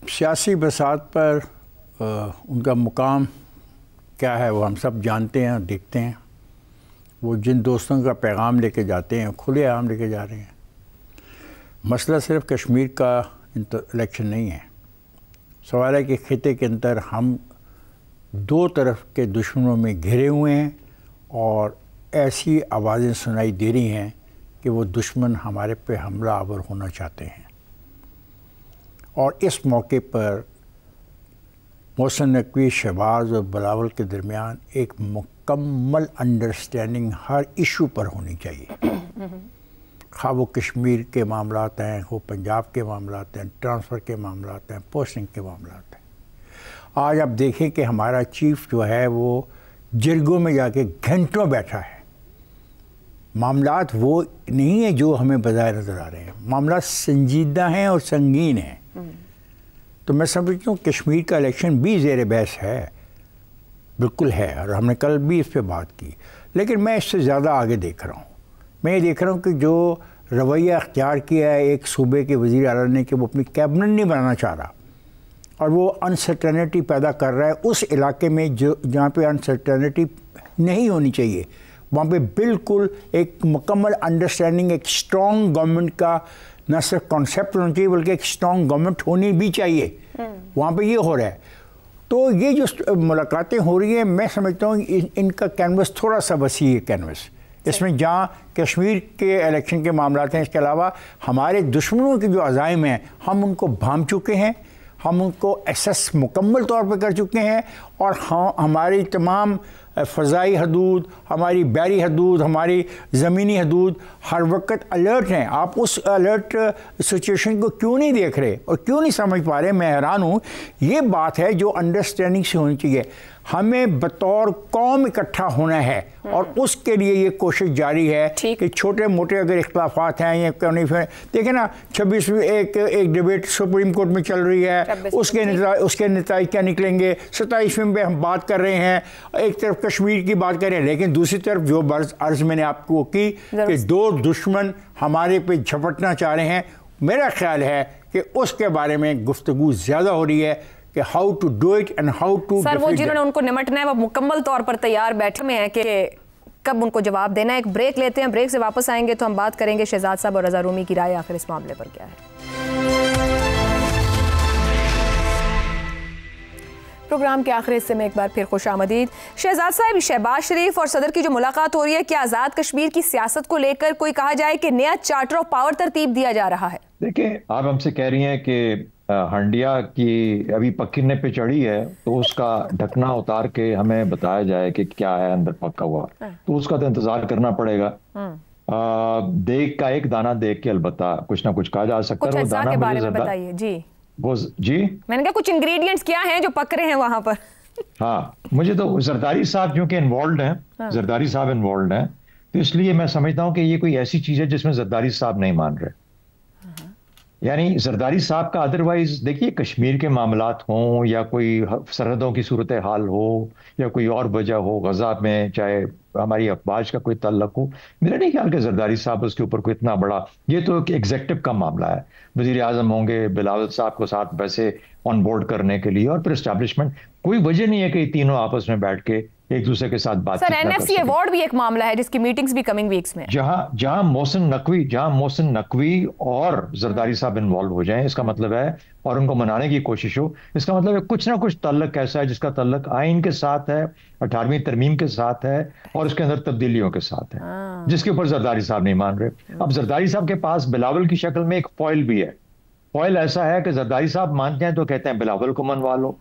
सियासी बसात पर उनका मुकाम क्या है वो हम सब जानते हैं, देखते हैं। वो जिन दोस्तों का पैगाम लेके जाते हैं खुलेआम लेके जा रहे हैं। मसला सिर्फ कश्मीर का इलेक्शन नहीं है। सवाल है कि खिते के अंदर हम दो तरफ के दुश्मनों में घिरे हुए हैं और ऐसी आवाज़ें सुनाई दे रही हैं कि वो दुश्मन हमारे पे हमला आवर होना चाहते हैं। और इस मौके पर मोहसिन नकवी, शहबाज और बिलावल के दरमियान एक मुकम्मल अंडरस्टैंडिंग हर इशू पर होनी चाहिए। खा वो कश्मीर के मामलात हैं, वो पंजाब के मामलात हैं, ट्रांसफ़र के मामलात हैं, पोस्टिंग के मामलात हैं। आज आप देखें कि हमारा चीफ जो है वो जिरगों में जाके घंटों बैठा है। मामलात वो नहीं है जो हमें बज़ाहिर नज़र आ रहे हैं। मामला संजीदा हैं और संगीन हैं। तो मैं समझता हूँ कश्मीर का इलेक्शन भी ज़ेर बहस है, बिल्कुल है, और हमने कल भी इस पर बात की। लेकिन मैं इससे ज़्यादा आगे देख रहा हूँ। मैं ये देख रहा हूँ कि जो रवैया अख्तियार किया है एक सूबे के वज़ीर आला ने कि वो अपनी कैबिनेट नहीं बनाना चाह रहा और वो अनसर्टेनिटी पैदा कर रहा है उस इलाके में जो जहाँ पे अनसर्टेनिटी नहीं होनी चाहिए। वहाँ पे बिल्कुल एक मुकम्मल अंडरस्टैंडिंग, एक स्ट्रॉन्ग गवर्नमेंट का न सिर्फ कॉन्सेप्ट होना चाहिए बल्कि एक स्ट्रॉन्ग गवर्नमेंट होनी भी चाहिए। वहाँ पे ये हो रहा है। तो ये जो मुलाकातें हो रही हैं, मैं समझता हूँ इनका कैनवस थोड़ा सा वसी है। कैनवस इसमें जहाँ कश्मीर के इलेक्शन के मामलात हैं, इसके अलावा हमारे दुश्मनों के जो अज़ाइम हैं हम उनको भांप चुके हैं, हम उनको एसेस मुकम्मल तौर पर कर चुके हैं। और हाँ, हमारी तमाम फ़ज़ाई हदूद, हमारी बहरी हदूद, हमारी ज़मीनी हदूद हर वक्त अलर्ट हैं। आप उस अलर्ट सिचुएशन को क्यों नहीं देख रहे और क्यों नहीं समझ पा रहे? मैं हैरान हूँ। ये बात है जो अंडरस्टैंडिंग से होनी चाहिए। हमें बतौर कौम इकट्ठा होना है और उसके लिए ये कोशिश जारी है कि छोटे मोटे अगर इख्तिलाफात हैं या क्यों नहीं। देखें ना, 26वीं एक डिबेट सुप्रीम कोर्ट में चल रही है, उसके नतीजे क्या निकलेंगे। 27वीं पे हम बात कर रहे हैं, एक तरफ कश्मीर की बात कर रहे हैं, लेकिन दूसरी तरफ जो अर्ज मैंने आपको की कि दो दुश्मन हमारे पे झपटना चाह रहे हैं। मेरा ख्याल है कि उसके बारे में गुफ्तगू ज़्यादा हो रही है कि how to do it and how to. Sir, वो जिन्होंने उनको निमटना है वो मुकम्मल तौर पर तैयार बैठे में हैं कि कब उनको जवाब देना है। एक ब्रेक लेते हैं, ब्रेक से वापस आएंगे तो हम बात करेंगे शहजाद साहब और रज़ा रूमी की राय आखिर इस मामले पर क्या है। प्रोग्राम के आखिरी हिस्से में एक बार फिर खुश आमदीद। शहजाद साहब, शहबाज शरीफ और सदर की जो मुलाकात हो रही है, क्या आज़ाद कश्मीर की सियासत को लेकर कोई कहा जाए कि नया चार्टर ऑफ पावर तरतीब दिया जा रहा है? देखिए, आप हमसे कह रही हैं कि हंडिया की अभी पकने पे चढ़ी है तो उसका ढकना उतार के हमें बताया जाए कि क्या है अंदर पका हुआ, तो उसका तो इंतजार करना पड़ेगा। देख का एक दाना देख के अलबत्ता कुछ ना कुछ कहा जा सकता है। कुछ अज्जा के बारे में बताइए जी। वो जी, मैंने कहा कुछ इंग्रेडिएंट्स क्या हैं जो पक रहे हैं वहां पर? हाँ, मुझे तो जरदारी साहब क्योंकि इन्वॉल्व हैं, जरदारी साहब इन्वॉल्व हैं, तो इसलिए मैं समझता हूँ कि ये कोई ऐसी चीज है जिसमें जरदारी साहब नहीं मान रहे। यानी जरदारी साहब का अदरवाइज देखिए, कश्मीर के मामलात हों या कोई सरहदों की सूरत हाल हो या कोई और वजह हो, गजा में चाहे हमारी अफवाज का कोई तल्लक हो, मेरा नहीं ख्याल कि जरदारी साहब उसके ऊपर कोई इतना बड़ा, ये तो एक एग्जेक्टिव का मामला है। वजीर आजम होंगे बिलावल साहब को साथ वैसे ऑन बोर्ड करने के लिए, और फिर एस्टैब्लिशमेंट, कोई वजह नहीं है कि तीनों आपस में बैठ के एक दूसरे के साथ बात। सर, एनएफसी अवार्ड भी एक मामला है जिसकी मीटिंग्स भी कमिंग वीक्स में, जहां मोहसिन नकवी और जरदारी साहब इन्वॉल्व हो जाएं, इसका मतलब है, और उनको मनाने की कोशिश हो, इसका मतलब है कुछ ना कुछ तल्लक ऐसा है जिसका तल्लक आइन के साथ है, 18वीं तरमीम के साथ है और उसके अंदर तब्दीलियों के साथ है, जिसके ऊपर जरदारी साहब नहीं मान रहे। अब जरदारी साहब के पास बिलावल की शक्ल में एक फॉइल भी है। फॉइल ऐसा है कि जरदारी साहब मानते हैं तो कहते हैं बिलावल को मनवा लो,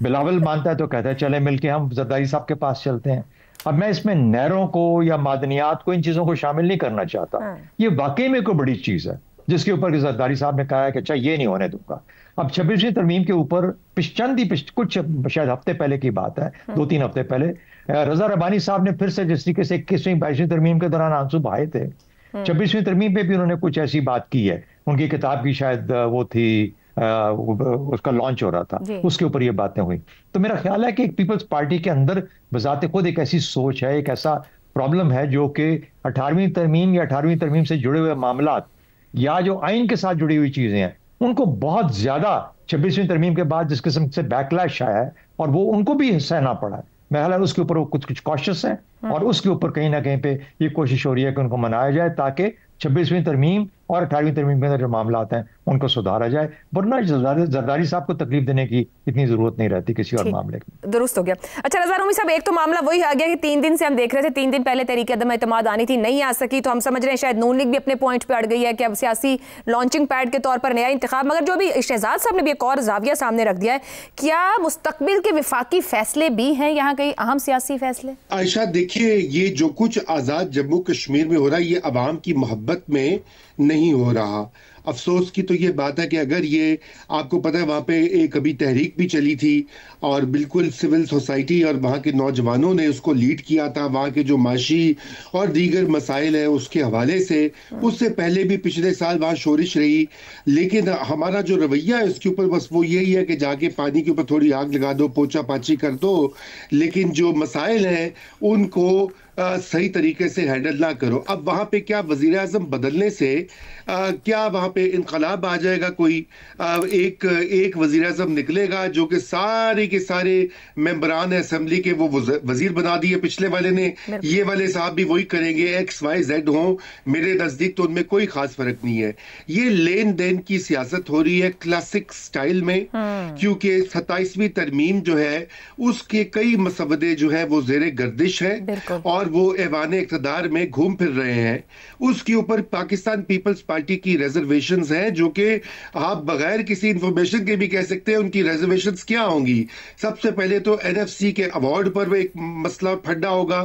बिलावल मानता है तो कहता है चले मिलके हम जरदारी साहब के पास चलते हैं। अब मैं इसमें नहरों को या मादनियात को, इन चीजों को शामिल नहीं करना चाहता। ये वाकई में कोई बड़ी चीज है जिसके ऊपर जरदारी साहब ने कहा है कि अच्छा ये नहीं होने दूंगा। अब 26वीं तरमीम के ऊपर कुछ शायद हफ्ते पहले की बात है, 2-3 हफ्ते पहले रजा रबानी साहब ने फिर से जिस तरीके से 21वीं-22वीं तरमीम के दौरान आंसू बहाए थे, 26वीं तरमीम पे भी उन्होंने कुछ ऐसी बात की है। उनकी किताब की शायद वो थी, उसका लॉन्च हो रहा था, उसके ऊपर ये बातें हुई। तो मेरा ख्याल है कि एक पीपल्स पार्टी के अंदर बजाते खुद एक ऐसी सोच है, एक ऐसा प्रॉब्लम है जो कि 18वीं तरमीम या 18वीं तरमीम से जुड़े हुए मामलात या जो आइन के साथ जुड़ी हुई चीजें हैं, उनको बहुत ज्यादा 26वीं तरमीम के बाद जिस किस्म से बैकलैश आया है और वो उनको भी सहना पड़ा है, मेरा ख्याल उसके ऊपर वो कुछ कॉशियस है और उसके ऊपर कहीं ना कहीं पे ये कोशिश हो रही है कि उनको मनाया जाए ताकि 26वीं तरमीम और 18वीं तरमीम के अंदर जो मामला आते हैं उनको सुधारा जाए, वरना जरदारी साहब को तकलीफ देने की इतनी जरूरत नहीं रहती किसी और मामले में। दुरुस्त हो गया। अच्छा रज़ा रूमी साहब, एक तो मामला वही आ गया कि 3 दिन से हम देख रहे थे, 3 दिन पहले तहरीक अदम एतमाद आनी थी, नहीं आ सकी, तो हम समझ रहे हैं शायद नून लीग भी अपने पॉइंट पे अड़ गई है कि अब सियासी लॉन्चिंग पैड के तौर पर नया इंतखाब। मगर जो भी शहजाद साहब ने भी एक और जाविया सामने रख दिया है, क्या मुस्तकबिल के विफाकी फैसले भी हैं यहाँ कई अहम सियासी फैसले? आयशा देखिए, ये जो कुछ आज़ाद जम्मू कश्मीर में हो रहा है ये अवाम की मोहब्बत में नहीं हो रहा। अफसोस की तो ये बात है कि अगर ये, आपको पता है वहाँ पे एक अभी तहरीक भी चली थी और बिल्कुल सिविल सोसाइटी और वहाँ के नौजवानों ने उसको लीड किया था, वहाँ के जो माशी और दीगर मसाइल हैं उसके हवाले से, उससे पहले भी पिछले साल वहाँ शोरिश रही। लेकिन हमारा जो रवैया है उसके ऊपर बस वो यही है कि जाके पानी के ऊपर थोड़ी आग लगा दो, पोछा पाछी कर दो, लेकिन जो मसाइल हैं उनको सही तरीके से हैंडल ना करो। अब वहाँ पे क्या वज़ीर आज़म बदलने से क्या वहाँ पे इनकलाब आ जाएगा? कोई एक वज़ीर आज़म निकलेगा जो कि सारे के सारे मेंबरान असेंबली के वो वज़ीर बना दिए पिछले वाले ने, ये वाले साहब भी वही करेंगे, XYZ हो। मेरे नज़दीक तो उनमें कोई खास फर्क नहीं है। ये लेन देन की सियासत हो रही है क्लासिक स्टाइल में, क्योंकि 27वीं तरमीम जो है उसके कई मसवदे जो है वो ज़ेरे गर्दिश है और वो ऐवान इक़्तिदार में घूम फिर रहे हैं। उसके ऊपर पाकिस्तान पीपल्स पार्टी की रिजर्वेशंस हैं जो कि आप बगैर किसी इंफॉर्मेशन के भी कह सकते हैं उनकी रिजर्वेशंस क्या होंगी। सबसे पहले तो NFC के अवार्ड पर एक मसला फड्डा होगा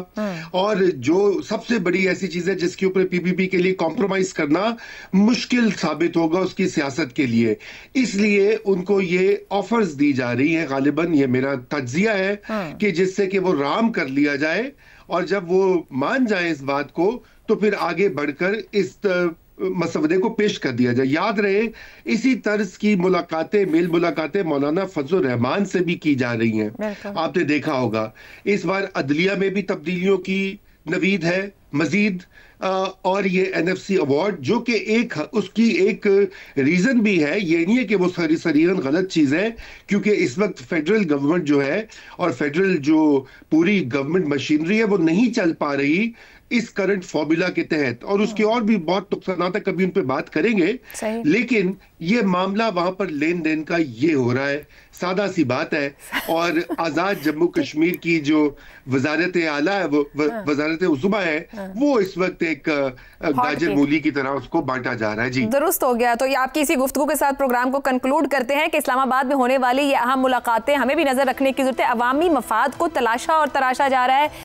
और जो सबसे बड़ी ऐसी चीज है जिसके ऊपर PPP के लिए कॉम्प्रोमाइज करना मुश्किल साबित होगा उसकी सियासत के लिए, इसलिए उनको ये ऑफर्स दी जा रही हैं। गालिबन ये मेरा तज्जिया है कि जिससे कि वो राम कर लिया जाए और जब वो मान जाए इस बात को तो फिर आगे बढ़कर इस मसवदे को पेश कर दिया जाए। याद रहे इसी तर्ज की मुलाकातें, मेल मुलाकातें मौलाना फजल रहमान से भी की जा रही हैं। आपने देखा होगा इस बार अदलिया में भी तब्दीलियों की नवीद है मजीद, और ये NFC अवार्ड जो कि उसकी एक रीजन भी है, ये नहीं है कि वो सरीरन गलत चीज है, क्योंकि इस वक्त फेडरल गवर्नमेंट जो है और फेडरल जो पूरी गवर्नमेंट मशीनरी है वो नहीं चल पा रही इस करंट फॉर्मूला के तहत, और उसके और भी बहुत नुकसानात कभी उन पे बात करेंगे। लेकिन ये मामला वहां पर लेन देन का ये हो रहा है, सादा सी बात है। और आजाद जम्मू कश्मीर की जो वजारत आला है, वो वजारत उज़्मा है, वो इस वक्त एक गाजर मूली की तरह उसको बांटा जा रहा है। जी दुरुस्त हो गया। तो ये आपकी इसी गुफ्तगू के साथ प्रोग्राम को कंक्लूड करते हैं कि इस्लामाबाद में होने वाली ये अहम मुलाकातें हमें भी नजर रखने की जरूरत है। अवामी मफाद को तलाशा और तराशा जा रहा है।